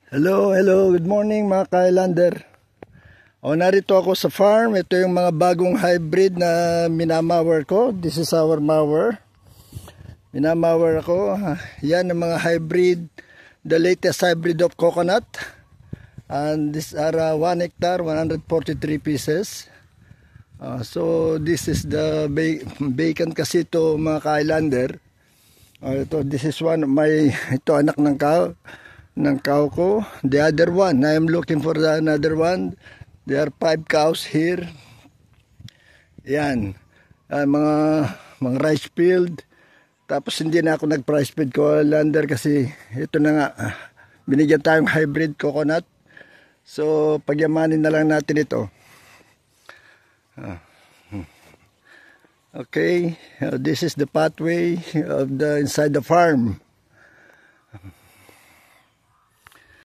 Hello, good morning mga ka-Highlander. Narito ako sa farm. Ito yung mga bagong hybrid na minamower ko. This is our mower. Minamower ako. Yan ang mga hybrid, the latest hybrid of coconut. And these are 1 hectare, 143 pieces. So this is the bacon kasi ito mga ka-Highlander. This is one of my, ito anak ng cow ko. The other one, I am looking for another one. There are 5 cows here. Yan, mga rice field. Tapos hindi na ako nag-rice field ko lander kasi ito na nga, binigyan tayong hybrid coconut. So pagyamanin na lang natin ito. Okay, this is the pathway of the inside the farm.